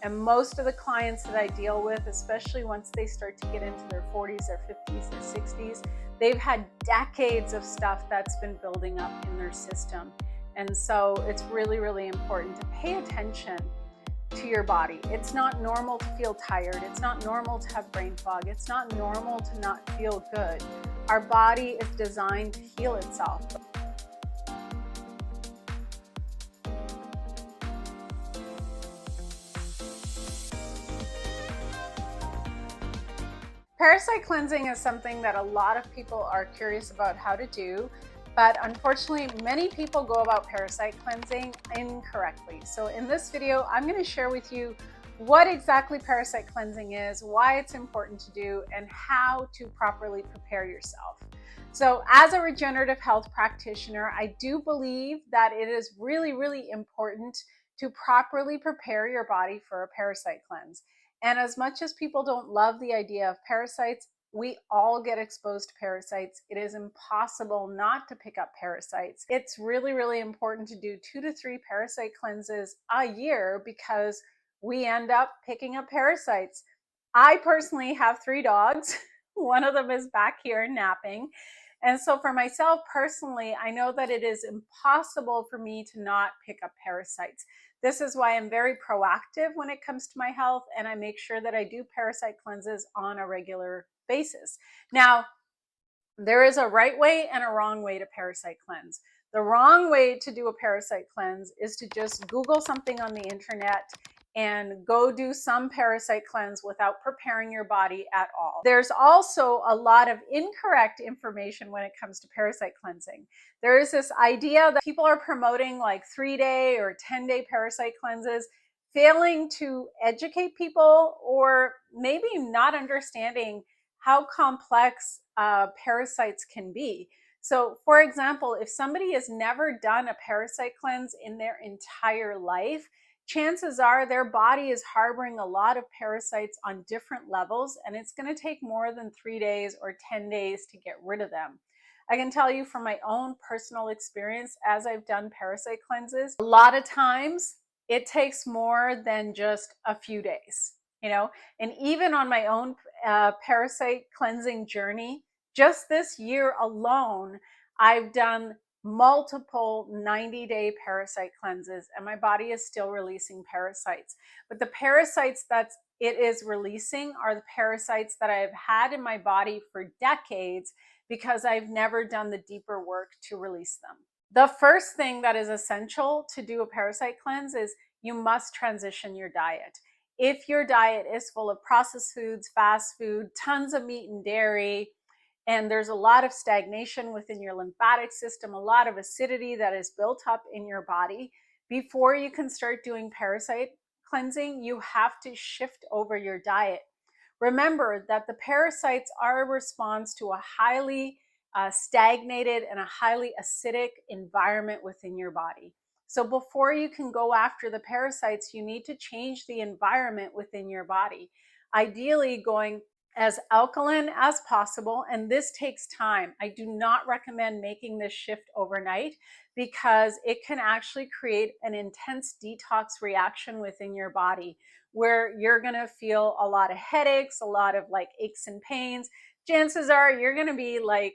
And most of the clients that I deal with, especially once they start to get into their 40s, their 50s, their 60s, they've had decades of stuff that's been building up in their system. And so it's really, really important to pay attention to your body. It's not normal to feel tired. It's not normal to have brain fog. It's not normal to not feel good. Our body is designed to heal itself. Parasite cleansing is something that a lot of people are curious about how to do, but unfortunately, many people go about parasite cleansing incorrectly. So in this video, I'm going to share with you what exactly parasite cleansing is, why it's important to do, and how to properly prepare yourself. So as a regenerative health practitioner, I do believe that it is really, really important to properly prepare your body for a parasite cleanse. And as much as people don't love the idea of parasites, we all get exposed to parasites. It is impossible not to pick up parasites. It's really, really important to do 2 to 3 parasite cleanses a year because we end up picking up parasites. I personally have 3 dogs. One of them is back here napping. And so for myself personally, I know that it is impossible for me to not pick up parasites. This is why I'm very proactive when it comes to my health, and I make sure that I do parasite cleanses on a regular basis. Now, there is a right way and a wrong way to parasite cleanse. The wrong way to do a parasite cleanse is to just Google something on the internet and go do some parasite cleanse without preparing your body at all. There's also a lot of incorrect information when it comes to parasite cleansing. There is this idea that people are promoting like 3-day or 10-day parasite cleanses, failing to educate people or maybe not understanding how complex parasites can be. So for example, if somebody has never done a parasite cleanse in their entire life, chances are their body is harboring a lot of parasites on different levels, and it's going to take more than 3 days or 10 days to get rid of them. I can tell you from my own personal experience as I've done parasite cleanses, a lot of times it takes more than just a few days, and even on my own parasite cleansing journey, just this year alone, I've done multiple 90-day parasite cleanses, and my body is still releasing parasites. But the parasites that it is releasing are the parasites that I've had in my body for decades because I've never done the deeper work to release them. The first thing that is essential to do a parasite cleanse is you must transition your diet. If your diet is full of processed foods, fast food, tons of meat and dairy, and there's a lot of stagnation within your lymphatic system, a lot of acidity that is built up in your body, before you can start doing parasite cleansing, you have to shift over your diet. Remember that the parasites are a response to a highly stagnated and a highly acidic environment within your body. So before you can go after the parasites, you need to change the environment within your body. Ideally going as alkaline as possible, and this takes time. I do not recommend making this shift overnight because it can actually create an intense detox reaction within your body where you're going to feel a lot of headaches, a lot of like aches and pains. Chances are you're going to be like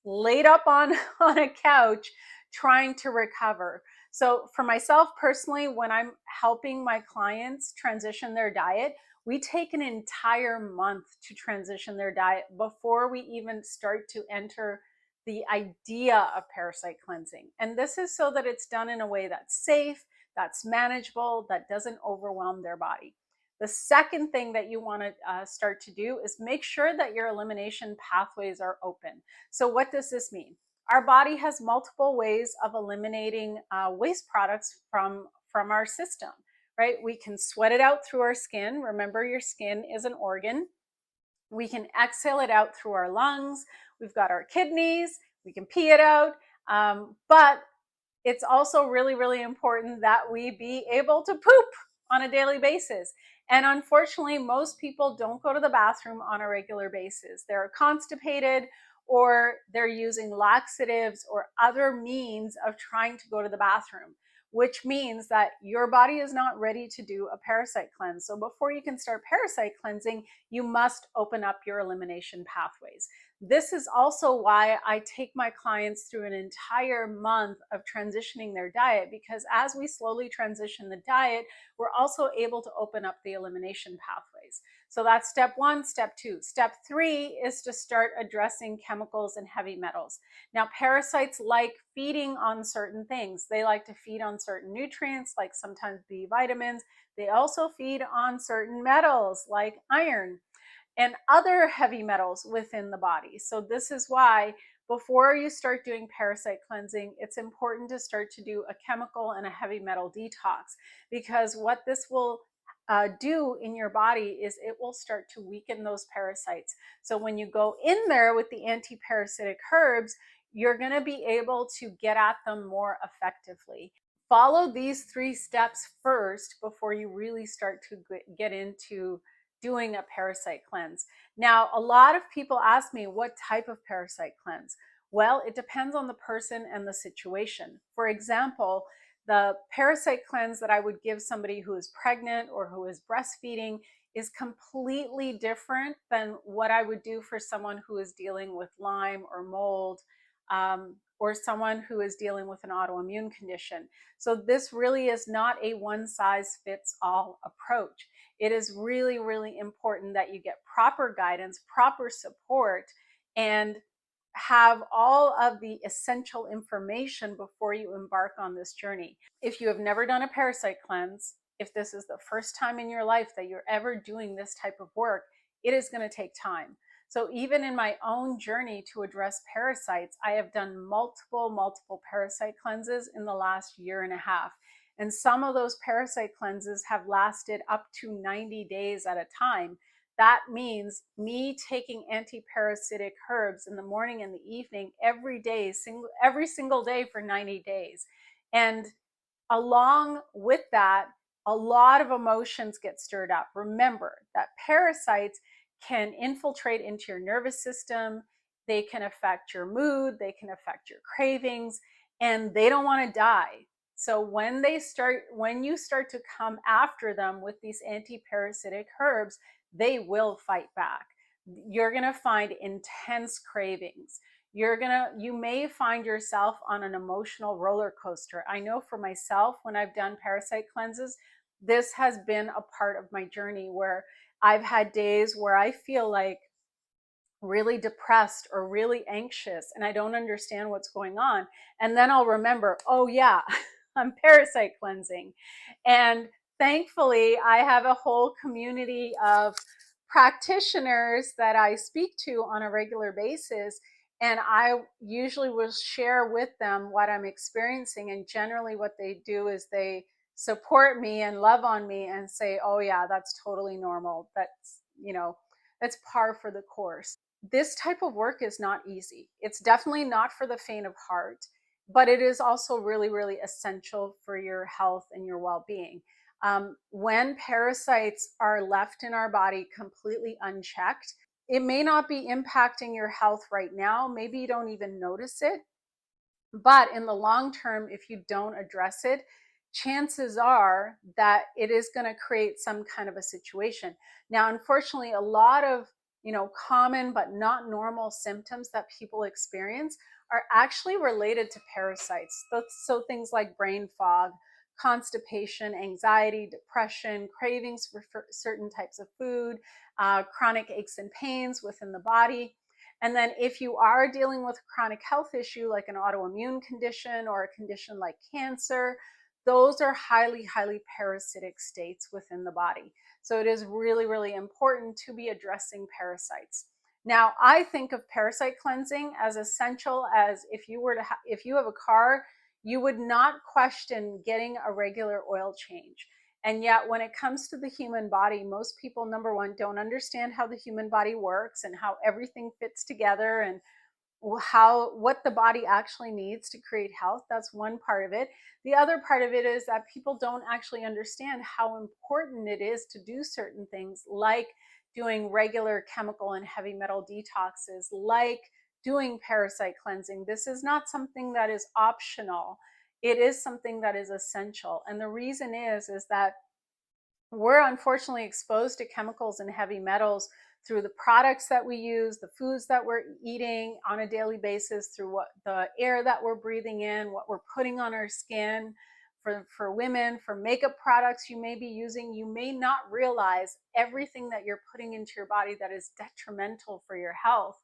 laid up on a couch trying to recover. So for myself personally, when I'm helping my clients transition their diet, we take an entire month to transition their diet before we even start to enter the idea of parasite cleansing. And this is so that it's done in a way that's safe, that's manageable, that doesn't overwhelm their body. The second thing that you want to start to do is make sure that your elimination pathways are open. So what does this mean? Our body has multiple ways of eliminating waste products from our system. Right? We can sweat it out through our skin. Remember, your skin is an organ. We can exhale it out through our lungs. We've got our kidneys. We can pee it out. But it's also really, really important that we be able to poop on a daily basis. And unfortunately, most people don't go to the bathroom on a regular basis. They're constipated, or they're using laxatives or other means of trying to go to the bathroom. which means that your body is not ready to do a parasite cleanse. So before you can start parasite cleansing, you must open up your elimination pathways. This is also why I take my clients through an entire month of transitioning their diet, because as we slowly transition the diet, we're also able to open up the elimination pathways. So that's step one. Step two. Step three is to start addressing chemicals and heavy metals. Now, parasites like feeding on certain things. They like to feed on certain nutrients, like sometimes B vitamins. They also feed on certain metals, like iron and other heavy metals within the body. So this is why before you start doing parasite cleansing, it's important to start to do a chemical and a heavy metal detox, because what this will do in your body is it will start to weaken those parasites. So when you go in there with the anti-parasitic herbs, you're going to be able to get at them more effectively. Follow these 3 steps first before you really start to get into doing a parasite cleanse. Now, a lot of people ask me, what type of parasite cleanse? Well, it depends on the person and the situation. For example, the parasite cleanse that I would give somebody who is pregnant or who is breastfeeding is completely different than what I would do for someone who is dealing with Lyme or mold, or someone who is dealing with an autoimmune condition. So this really is not a one size fits all approach. It is really, really important that you get proper guidance, proper support, and have all of the essential information before you embark on this journey. If you have never done a parasite cleanse, if this is the first time in your life that you're ever doing this type of work, it is going to take time. So even in my own journey to address parasites, I have done multiple parasite cleanses in the last year and a half. And some of those parasite cleanses have lasted up to 90 days at a time. That means me taking anti-parasitic herbs in the morning and the evening every day, every single day for 90 days. And along with that, a lot of emotions get stirred up. Remember that parasites can infiltrate into your nervous system. They can affect your mood. They can affect your cravings, and they don't want to die. So when you start to come after them with these anti-parasitic herbs, they will fight back. You're going to find intense cravings. You may find yourself on an emotional roller coaster. I know for myself, when I've done parasite cleanses, this has been a part of my journey where I've had days where I feel like really depressed or really anxious and I don't understand what's going on. And then I'll remember, oh yeah, I'm parasite cleansing. And thankfully, I have a whole community of practitioners that I speak to on a regular basis. And I usually will share with them what I'm experiencing. And generally, what they do is they support me and love on me and say, oh, yeah, that's totally normal. That's par for the course. This type of work is not easy. It's definitely not for the faint of heart, but it is also really, really essential for your health and your well-being. When parasites are left in our body completely unchecked, it may not be impacting your health right now. Maybe you don't even notice it. But in the long term, if you don't address it, chances are that it is going to create some kind of a situation. Now, unfortunately, a lot of common but not normal symptoms that people experience are actually related to parasites. So things like brain fog, constipation, anxiety, depression, cravings for certain types of food, chronic aches and pains within the body. And then if you are dealing with a chronic health issue like an autoimmune condition or a condition like cancer, those are highly, highly parasitic states within the body. So it is really, really important to be addressing parasites. Now, I think of parasite cleansing as essential as if you have a car, you would not question getting a regular oil change. And yet, when it comes to the human body, most people, number one, don't understand how the human body works and how everything fits together and what the body actually needs to create health. That's one part of it. The other part of it is that people don't actually understand how important it is to do certain things, like doing regular chemical and heavy metal detoxes, like doing parasite cleansing. This is not something that is optional. it is something that is essential. And the reason is that we're unfortunately exposed to chemicals and heavy metals through the products that we use, the foods that we're eating on a daily basis, through what the air that we're breathing in, what we're putting on our skin. For women, for makeup products you may be using, you may not realize everything that you're putting into your body that is detrimental for your health.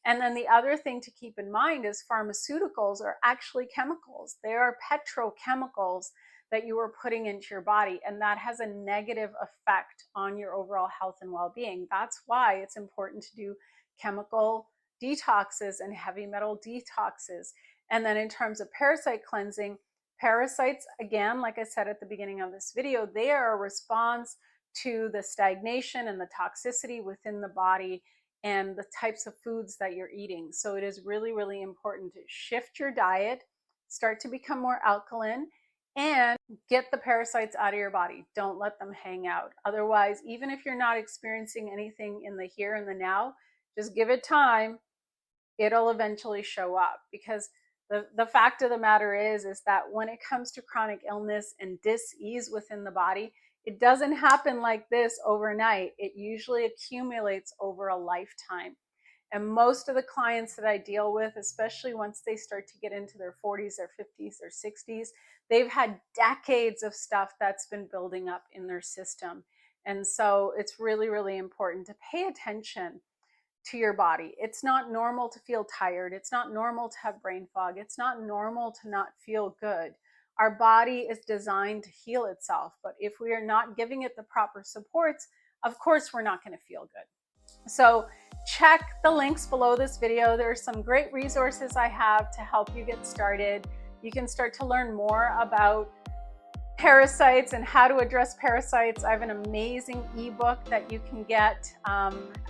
And then the other thing to keep in mind is pharmaceuticals are actually chemicals. They are petrochemicals that you are putting into your body, and that has a negative effect on your overall health and well-being. That's why it's important to do chemical detoxes and heavy metal detoxes. And then in terms of parasite cleansing, parasites, again, like I said at the beginning of this video, they are a response to the stagnation and the toxicity within the body and the types of foods that you're eating. So it is really, really important to shift your diet, start to become more alkaline, and get the parasites out of your body. Don't let them hang out. Otherwise, even if you're not experiencing anything in the here and the now, just give it time. It'll eventually show up, because the fact of the matter is that when it comes to chronic illness and dis-ease within the body, it doesn't happen like this overnight. It usually accumulates over a lifetime. And most of the clients that I deal with, especially once they start to get into their 40s, their 50s, their 60s, they've had decades of stuff that's been building up in their system. And so it's really, really important to pay attention to your body. It's not normal to feel tired. It's not normal to have brain fog. It's not normal to not feel good. Our body is designed to heal itself, but if we are not giving it the proper supports, of course we're not going to feel good. So check the links below this video. There are some great resources I have to help you get started. You can start to learn more about parasites and how to address parasites. I have an amazing ebook that you can get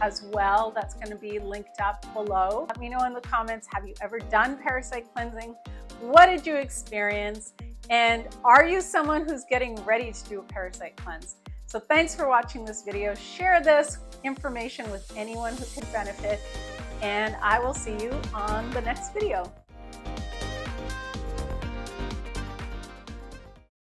as well. That's going to be linked up below. Let me know in the comments, have you ever done parasite cleansing? What did you experience? And are you someone who's getting ready to do a parasite cleanse? So thanks for watching this video. Share this information with anyone who could benefit, and I will see you on the next video.